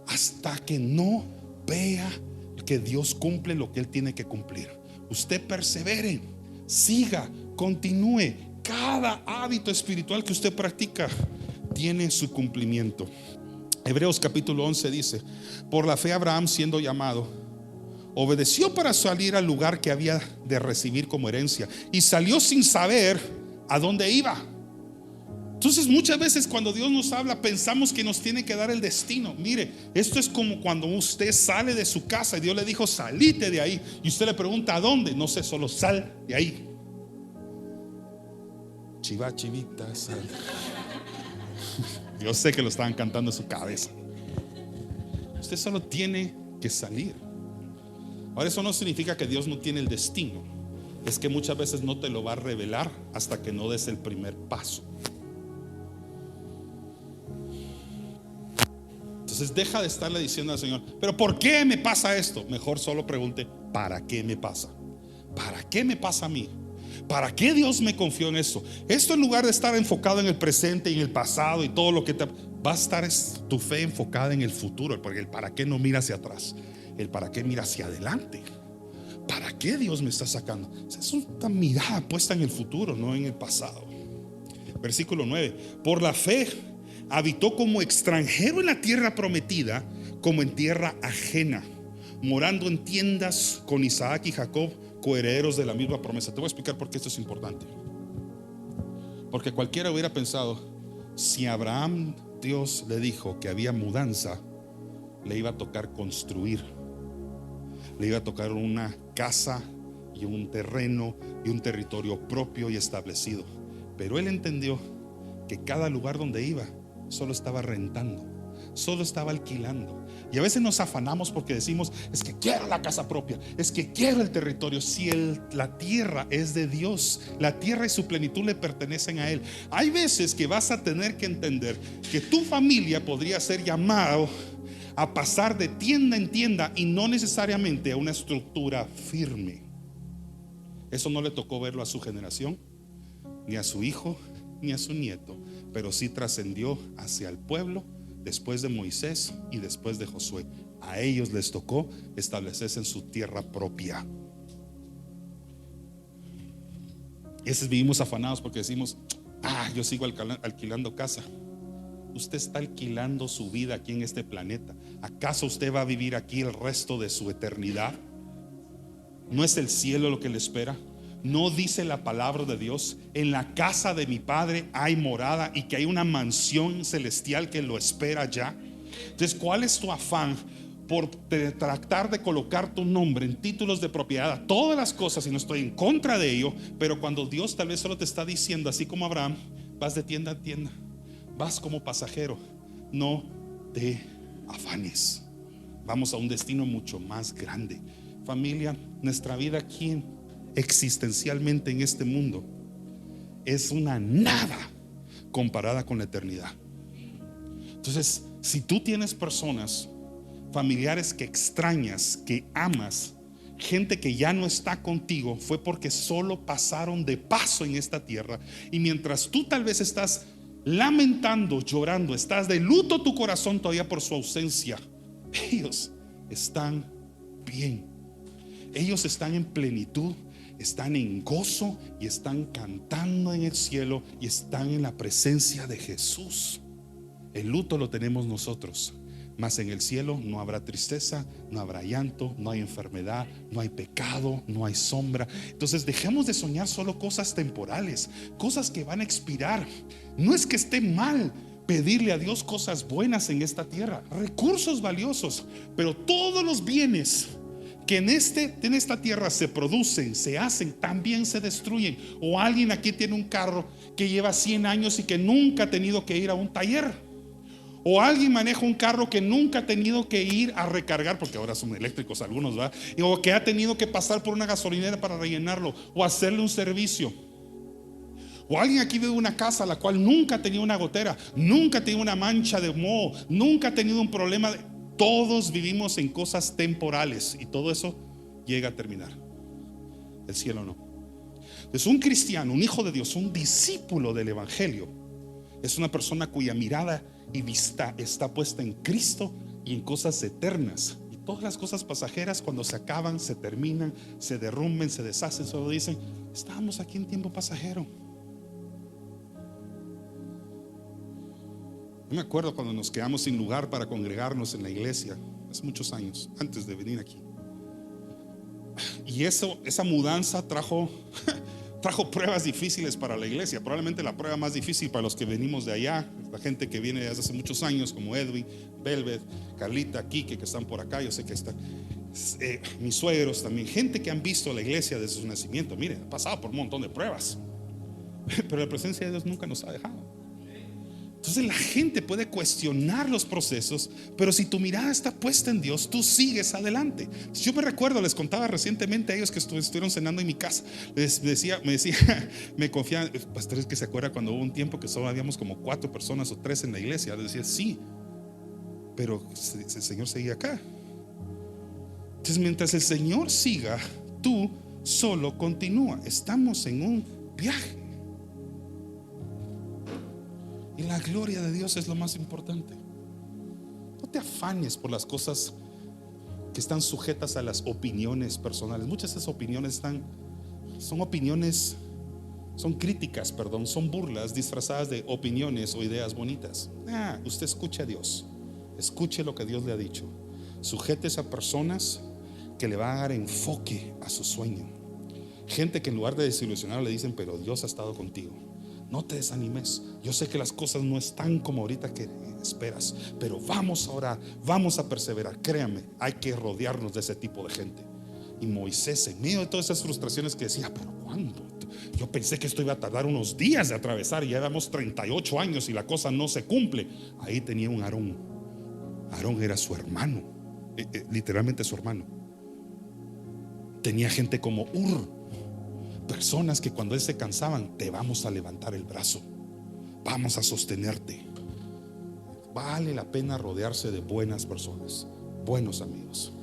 hasta que no vea que Dios cumple lo que Él tiene que cumplir. Usted persevere, siga, continúe. Cada hábito espiritual que usted practica tiene su cumplimiento. Hebreos capítulo 11 dice: por la fe Abraham, siendo llamado, obedeció para salir al lugar que había de recibir como herencia, y salió sin saber a dónde iba. Entonces muchas veces cuando Dios nos habla pensamos que nos tiene que dar el destino. Mire, esto es como cuando usted sale de su casa y Dios le dijo salite de ahí, y usted le pregunta ¿a dónde? No sé, solo sal de ahí. Chivita, sal. Yo sé que lo estaban cantando en su cabeza. Usted solo tiene que salir. Ahora, eso no significa que Dios no tiene el destino. Es que muchas veces no te lo va a revelar hasta que no des el primer paso. Entonces deja de estarle diciendo al Señor, pero ¿por qué me pasa esto? Mejor solo pregunte, ¿para qué me pasa? ¿Para qué me pasa a mí? ¿Para qué Dios me confió en esto? Esto, en lugar de estar enfocado en el presente y en el pasado y todo lo que te va a estar, es tu fe enfocada en el futuro. Porque el para qué no mira hacia atrás, el para qué mira hacia adelante. ¿Para qué Dios me está sacando? Es una mirada puesta en el futuro, no en el pasado. Versículo 9. Por la fe habitó como extranjero en la tierra prometida, como en tierra ajena, morando en tiendas con Isaac y Jacob, coherederos de la misma promesa. Te voy a explicar por qué esto es importante. Porque cualquiera hubiera pensado, si a Abraham Dios le dijo que había mudanza, le iba a tocar construir, le iba a tocar una casa y un terreno y un territorio propio y establecido. Pero él entendió que cada lugar donde iba solo estaba rentando, solo estaba alquilando. Y a veces nos afanamos porque decimos, es que quiero la casa propia, es que quiero el territorio. Si la tierra es de Dios, la tierra y su plenitud le pertenecen a Él. Hay veces que vas a tener que entender que tu familia podría ser llamado a pasar de tienda en tienda y no necesariamente a una estructura firme. Eso no le tocó verlo a su generación, ni a su hijo, ni a su nieto, pero sí trascendió hacia el pueblo después de Moisés y después de Josué. A ellos les tocó establecerse en su tierra propia. Y a veces vivimos afanados porque decimos, yo sigo alquilando casa. Usted está alquilando su vida aquí en este planeta. ¿Acaso usted va a vivir aquí el resto de su eternidad? ¿No es el cielo lo que le espera? ¿No dice la palabra de Dios? En la casa de mi Padre hay morada, y que hay una mansión celestial que lo espera ya. Entonces, ¿cuál es tu afán por tratar de colocar tu nombre en títulos de propiedad a todas las cosas? Y no estoy en contra de ello, pero cuando Dios tal vez solo te está diciendo, así como Abraham, vas de tienda a tienda, vas como pasajero, no te afanes. Vamos a un destino mucho más grande. Familia, nuestra vida aquí existencialmente en este mundo es una nada comparada con la eternidad. Entonces, si tú tienes personas, familiares que extrañas, que amas, gente que ya no está contigo, fue porque solo pasaron de paso en esta tierra. Y mientras tú tal vez estás lamentando, llorando, estás de luto tu corazón todavía por su ausencia, ellos están bien, ellos están en plenitud, están en gozo y están cantando en el cielo y están en la presencia de Jesús. El luto lo tenemos nosotros, mas en el cielo no habrá tristeza, no habrá llanto, no hay enfermedad, no hay pecado, no hay sombra. Entonces dejemos de soñar solo cosas temporales, cosas que van a expirar. No es que esté mal pedirle a Dios cosas buenas en esta tierra, recursos valiosos, pero todos los bienes que en esta tierra se producen, se hacen, también se destruyen. O alguien aquí tiene un carro que lleva 100 años y que nunca ha tenido que ir a un taller. O alguien maneja un carro que nunca ha tenido que ir a recargar, porque ahora son eléctricos algunos, ¿verdad? O que ha tenido que pasar por una gasolinera para rellenarlo o hacerle un servicio. O alguien aquí vive en una casa la cual nunca ha tenido una gotera, nunca ha tenido una mancha de moho, nunca ha tenido un problema de... Todos vivimos en cosas temporales y todo eso llega a terminar. El cielo no. Es un cristiano, un hijo de Dios, un discípulo del evangelio. Es una persona cuya mirada y vista está puesta en Cristo y en cosas eternas. Y todas las cosas pasajeras, cuando se acaban, se terminan, se derrumben, se deshacen, solo dicen, estábamos aquí en tiempo pasajero. Yo me acuerdo cuando nos quedamos sin lugar para congregarnos en la iglesia hace muchos años, antes de venir aquí. Y esa mudanza trajo trajo pruebas difíciles para la iglesia. Probablemente la prueba más difícil para los que venimos de allá, la gente que viene desde hace muchos años, como Edwin, Velvet, Carlita, Quique, que están por acá. Yo sé que están mis suegros también, gente que han visto la iglesia desde su nacimiento. Miren, ha pasado por un montón de pruebas, pero la presencia de Dios nunca nos ha dejado. Entonces la gente puede cuestionar los procesos, pero si tu mirada está puesta en Dios, tú sigues adelante. Yo me recuerdo, les contaba recientemente a ellos que estuvieron cenando en mi casa. Me confiaban, pastores, que se acuerda cuando hubo un tiempo que solo habíamos como 4 personas o 3 en la iglesia. Les decía, sí, pero el Señor seguía acá. Entonces mientras el Señor siga, tú solo continúa. Estamos en un viaje. Y la gloria de Dios es lo más importante. No te afanes por las cosas que están sujetas a las opiniones personales. Muchas de esas opiniones son críticas, son burlas disfrazadas de opiniones o ideas bonitas. Usted escuche a Dios, escuche lo que Dios le ha dicho. Sujetes a personas que le van a dar enfoque a su sueño. Gente que en lugar de desilusionar le dicen, pero Dios ha estado contigo. No te desanimes. Yo sé que las cosas no están como ahorita que esperas, pero vamos a orar, vamos a perseverar. Créame, hay que rodearnos de ese tipo de gente. Y Moisés, en medio de todas esas frustraciones que decía, pero ¿cuándo? Yo pensé que esto iba a tardar unos días de atravesar, y ya llevamos 38 años y la cosa no se cumple. Ahí tenía un Aarón. Aarón era su hermano, literalmente su hermano. Tenía gente como Ur, personas que cuando él se cansaban, te vamos a levantar el brazo, vamos a sostenerte. Vale la pena rodearse de buenas personas, buenos amigos.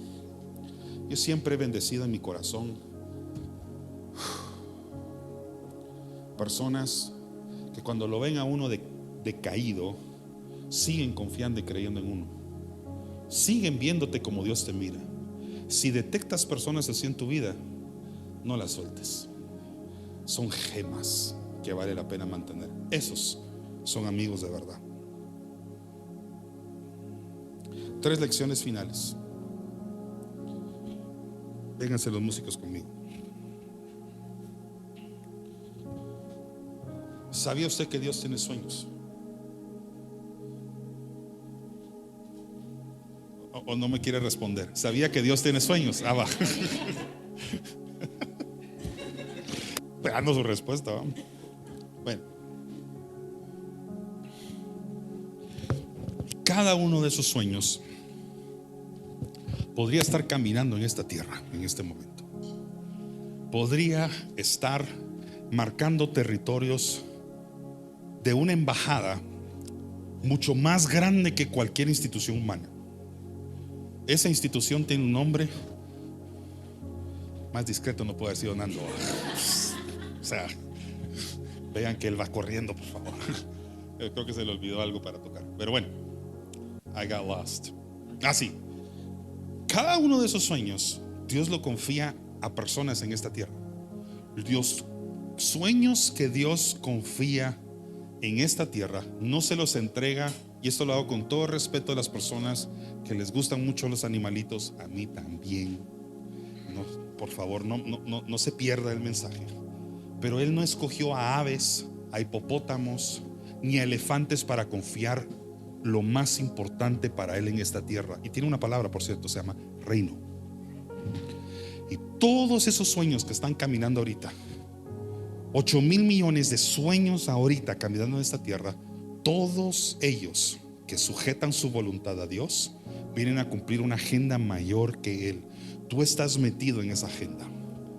Yo siempre he bendecido en mi corazón personas que cuando lo ven a uno decaído, siguen confiando y creyendo en uno, siguen viéndote como Dios te mira. Si detectas personas así en tu vida, no las sueltes. Son gemas que vale la pena mantener. Esos son amigos de verdad. 3 lecciones finales. Vénganse los músicos conmigo. ¿Sabía usted que Dios tiene sueños? ¿O no me quiere responder? ¿Sabía que Dios tiene sueños? Va. Esperando su respuesta. Vamos. Bueno, cada uno de esos sueños podría estar caminando en esta tierra en este momento. Podría estar marcando territorios de una embajada mucho más grande que cualquier institución humana. Esa institución tiene un nombre más discreto, no puede haber sido Nando. O sea, vean que él va corriendo, por favor. Yo creo que se le olvidó algo para tocar. Pero bueno, I got lost. Así, cada uno de esos sueños Dios lo confía a personas en esta tierra. Sueños que Dios confía en esta tierra, no se los entrega. Y esto lo hago con todo respeto a las personas que les gustan mucho los animalitos. A mí también. No, por favor, no se pierda el mensaje. Pero Él no escogió a aves, a hipopótamos, ni a elefantes para confiar lo más importante para Él en esta tierra. Y tiene una palabra, por cierto, se llama reino. Y todos esos sueños que están caminando ahorita, 8,000 millones de sueños ahorita caminando en esta tierra, todos ellos que sujetan su voluntad a Dios vienen a cumplir una agenda mayor que Él. Tú estás metido en esa agenda.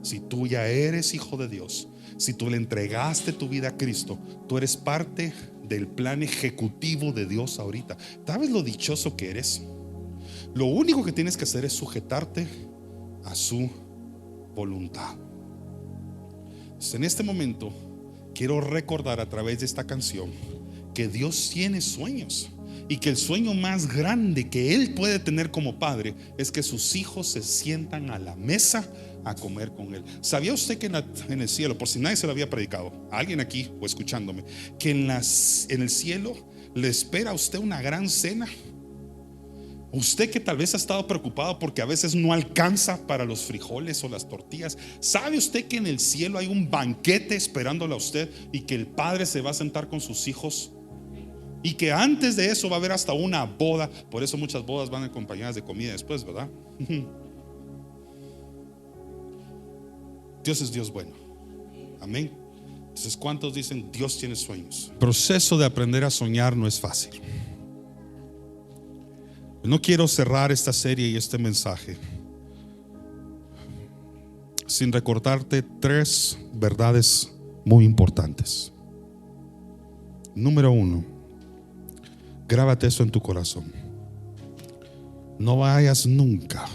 Si tú ya eres hijo de Dios, si tú le entregaste tu vida a Cristo, tú eres parte del plan ejecutivo de Dios ahorita. ¿Sabes lo dichoso que eres? Lo único que tienes que hacer es sujetarte a su voluntad. Entonces, en este momento quiero recordar a través de esta canción que Dios tiene sueños, y que el sueño más grande que Él puede tener como padre es que sus hijos se sientan a la mesa a comer con Él. ¿Sabía usted que en el cielo, por si nadie se lo había predicado, a alguien aquí o escuchándome, que en el cielo le espera a usted una gran cena? Usted que tal vez ha estado preocupado porque a veces no alcanza para los frijoles o las tortillas, ¿sabe usted que en el cielo hay un banquete esperándole a usted y que el Padre se va a sentar con sus hijos? Y que antes de eso va a haber hasta una boda. Por eso muchas bodas van acompañadas de comida después, ¿verdad? Dios es Dios bueno. Amén. Entonces, ¿cuántos dicen Dios tiene sueños? El proceso de aprender a soñar no es fácil. No quiero cerrar esta serie y este mensaje sin recordarte 3 verdades muy importantes. Número 1, grábate eso en tu corazón. No vayas nunca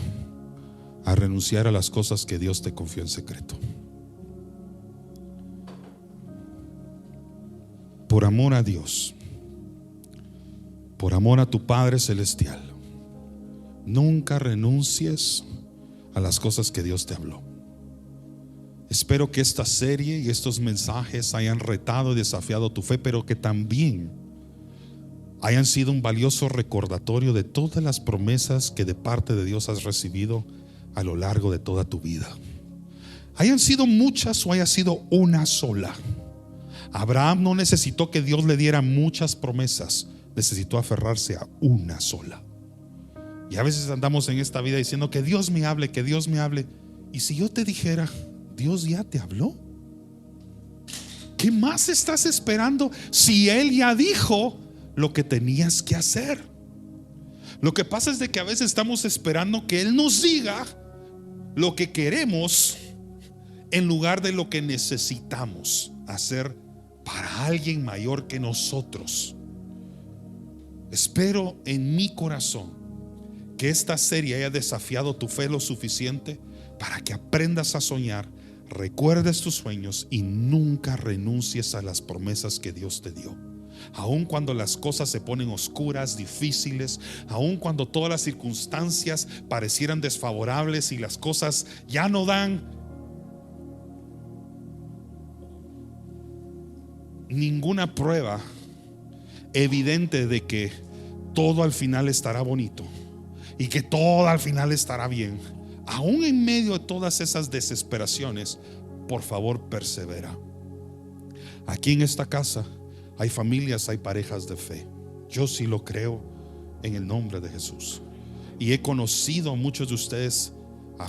a renunciar a las cosas que Dios te confió en secreto. Por amor a Dios, por amor a tu Padre Celestial, nunca renuncies a las cosas que Dios te habló. Espero que esta serie y estos mensajes hayan retado y desafiado tu fe, pero que también hayan sido un valioso recordatorio de todas las promesas que de parte de Dios has recibido a lo largo de toda tu vida. Hayan sido muchas o haya sido una sola. Abraham no necesitó que Dios le diera muchas promesas, necesitó aferrarse a una sola. Y a veces andamos en esta vida diciendo que Dios me hable, que Dios me hable. Y si yo te dijera, Dios ya te habló, ¿qué más estás esperando si Él ya dijo lo que tenías que hacer? Lo que pasa es de que a veces estamos esperando que Él nos diga lo que queremos en lugar de lo que necesitamos hacer para alguien mayor que nosotros. Espero en mi corazón que esta serie haya desafiado tu fe lo suficiente para que aprendas a soñar, recuerdes tus sueños y nunca renuncies a las promesas que Dios te dio. Aun cuando las cosas se ponen oscuras, difíciles, aun cuando todas las circunstancias parecieran desfavorables y las cosas ya no dan ninguna prueba evidente de que todo al final estará bonito y que todo al final estará bien, aún en medio de todas esas desesperaciones, por favor persevera. Aquí en esta casa hay familias, hay parejas de fe. Yo sí lo creo en el nombre de Jesús. Y he conocido a muchos de ustedes,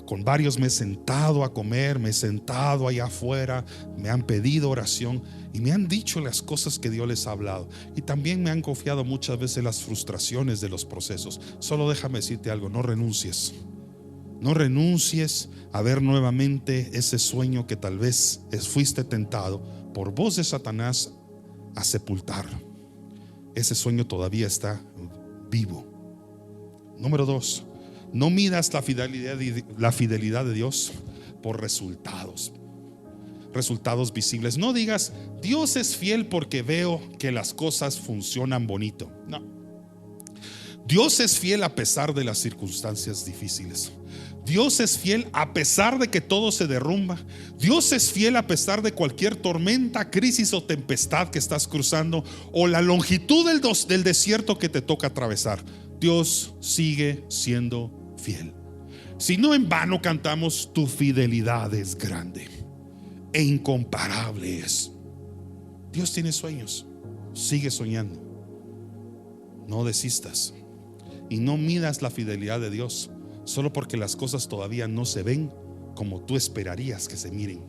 con varios me he sentado a comer, me he sentado allá afuera, me han pedido oración y me han dicho las cosas que Dios les ha hablado. Y también me han confiado muchas veces las frustraciones de los procesos. Solo déjame decirte algo, no renuncies. No renuncies a ver nuevamente ese sueño que tal vez fuiste tentado por voz de Satanás a sepultar. Ese sueño todavía está vivo. Número 2, no midas la fidelidad de Dios por resultados visibles. No digas, Dios es fiel porque veo que las cosas funcionan bonito. No, Dios es fiel a pesar de las circunstancias difíciles. Dios es fiel a pesar de que todo se derrumba. Dios es fiel a pesar de cualquier tormenta, crisis o tempestad que estás cruzando, o la longitud del desierto que te toca atravesar. Dios sigue siendo fiel. Si no, en vano cantamos, tu fidelidad es grande e incomparable es. Dios tiene sueños, sigue soñando. No desistas y no midas la fidelidad de Dios solo porque las cosas todavía no se ven como tú esperarías que se miren.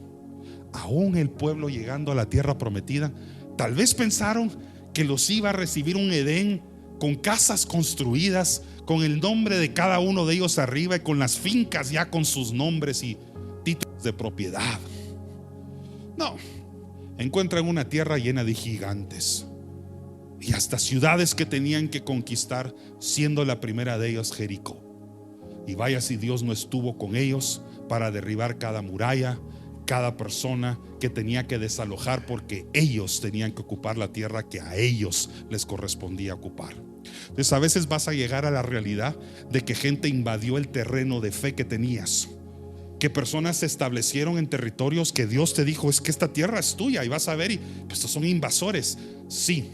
Aún el pueblo llegando a la tierra prometida, tal vez pensaron que los iba a recibir un Edén con casas construidas, con el nombre de cada uno de ellos arriba y con las fincas ya con sus nombres y títulos de propiedad. No, encuentran una tierra llena de gigantes y hasta ciudades que tenían que conquistar, siendo la primera de ellos Jericó. Y vaya si Dios no estuvo con ellos para derribar cada muralla, cada persona que tenía que desalojar, porque ellos tenían que ocupar la tierra que a ellos les correspondía ocupar. Entonces a veces vas a llegar a la realidad de que gente invadió el terreno de fe que tenías, que personas se establecieron en territorios que Dios te dijo, es que esta tierra es tuya, y vas a ver, y pues estos son invasores. Sí,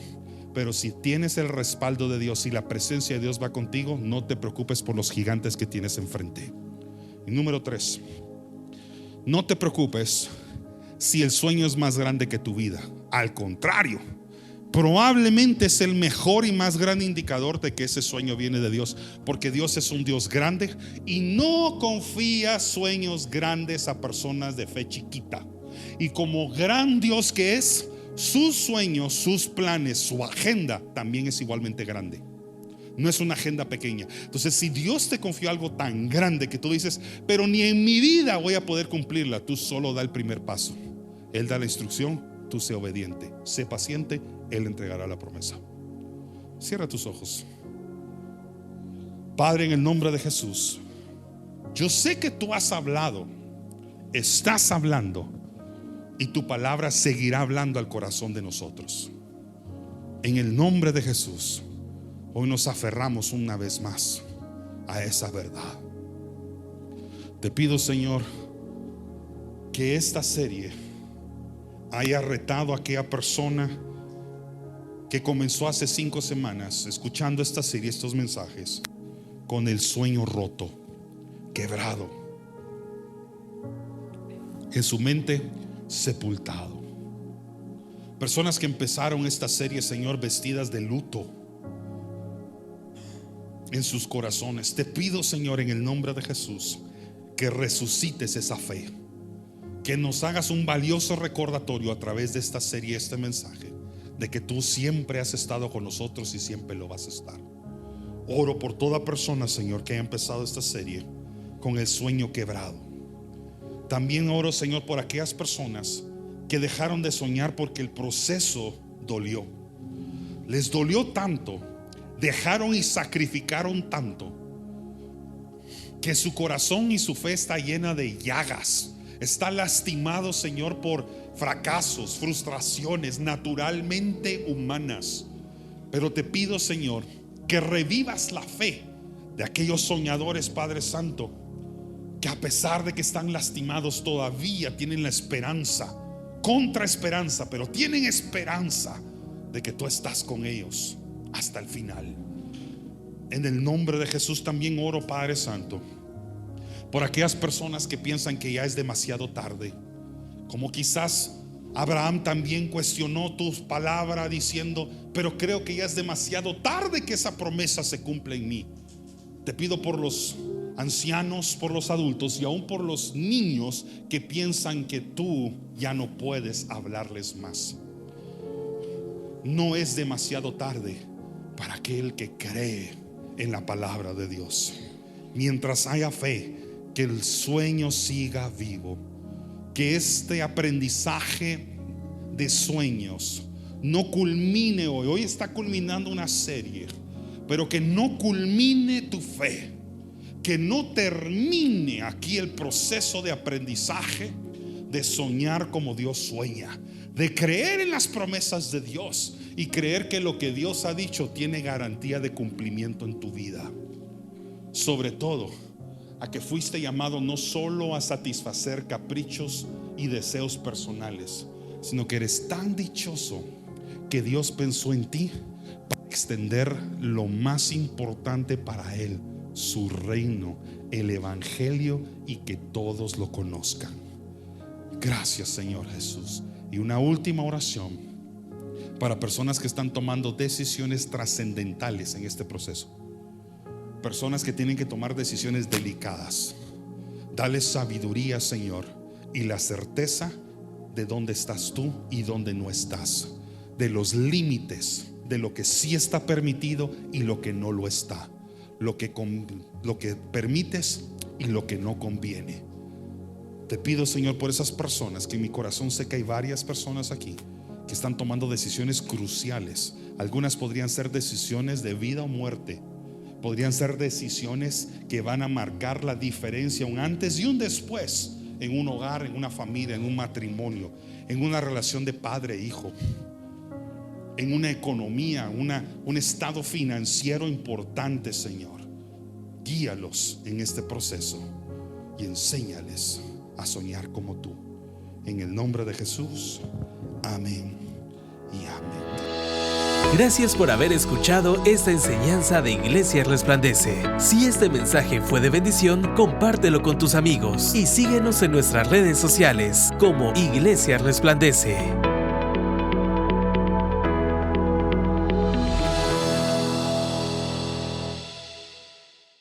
Pero si tienes el respaldo de Dios y la presencia de Dios va contigo, no te preocupes por los gigantes que tienes enfrente. Y número 3, no te preocupes si el sueño es más grande que tu vida. Al contrario, probablemente es el mejor y más gran indicador de que ese sueño viene de Dios, porque Dios es un Dios grande y no confía sueños grandes a personas de fe chiquita. Y como gran Dios que es, sus sueños, sus planes, su agenda también es igualmente grande. No es una agenda pequeña. Entonces, si Dios te confió algo tan grande que tú dices, pero ni en mi vida voy a poder cumplirla, tú solo da el primer paso. Él da la instrucción, tú sé obediente, sé paciente, Él entregará la promesa. Cierra tus ojos. Padre, en el nombre de Jesús, yo sé que tú has hablado, estás hablando, y tu palabra seguirá hablando al corazón de nosotros. En el nombre de Jesús, hoy nos aferramos una vez más a esa verdad. Te pido, Señor, que esta serie haya retado a aquella persona que comenzó hace 5 semanas escuchando esta serie, estos mensajes, con el sueño roto, quebrado, en su mente sepultado. Personas que empezaron esta serie, Señor, vestidas de luto en sus corazones. Te pido, Señor, en el nombre de Jesús, que resucites esa fe, que nos hagas un valioso recordatorio a través de esta serie, este mensaje, de que tú siempre has estado con nosotros y siempre lo vas a estar. Oro por toda persona, Señor, que haya empezado esta serie con el sueño quebrado. También oro, Señor, por aquellas personas que dejaron de soñar porque el proceso dolió. Les dolió tanto, dejaron y sacrificaron tanto, que su corazón y su fe está llena de llagas. Está lastimado, Señor, por fracasos, frustraciones naturalmente humanas. Pero te pido, Señor, que revivas la fe de aquellos soñadores, Padre Santo, que a pesar de que están lastimados todavía tienen la esperanza, contra esperanza, pero tienen esperanza de que tú estás con ellos hasta el final. En el nombre de Jesús también oro, Padre Santo, por aquellas personas que piensan que ya es demasiado tarde, como quizás Abraham también cuestionó tu palabra diciendo, pero creo que ya es demasiado tarde que esa promesa se cumpla en mí. Te pido por los ancianos, por los adultos y aún por los niños que piensan que tú ya no puedes hablarles más. No es demasiado tarde para aquel que cree en la palabra de Dios. Mientras haya fe, que el sueño siga vivo, que este aprendizaje de sueños no culmine hoy. Hoy está culminando una serie, pero que no culmine tu fe, que no termine aquí el proceso de aprendizaje, de soñar como Dios sueña, de creer en las promesas de Dios y creer que lo que Dios ha dicho tiene garantía de cumplimiento en tu vida. Sobre todo, a que fuiste llamado no solo a satisfacer caprichos y deseos personales, sino que eres tan dichoso que Dios pensó en ti para extender lo más importante para Él, su reino, el evangelio, y que todos lo conozcan. Gracias, Señor Jesús. Y una última oración para personas que están tomando decisiones trascendentales en este proceso, personas que tienen que tomar decisiones delicadas. Dale sabiduría, Señor, y la certeza de dónde estás tú y dónde no estás, de los límites, de lo que sí está permitido y lo que no lo está, lo que permites y lo que no conviene. Te pido, Señor, por esas personas, que en mi corazón sé que hay varias personas aquí que están tomando decisiones cruciales. Algunas podrían ser decisiones de vida o muerte, podrían ser decisiones que van a marcar la diferencia, un antes y un después, en un hogar, en una familia, en un matrimonio, en una relación de padre e hijo, en una economía, un estado financiero importante. Señor, guíalos en este proceso y enséñales a soñar como tú. En el nombre de Jesús, amén y amén. Gracias por haber escuchado esta enseñanza de Iglesia Resplandece. Si este mensaje fue de bendición, compártelo con tus amigos y síguenos en nuestras redes sociales como Iglesia Resplandece.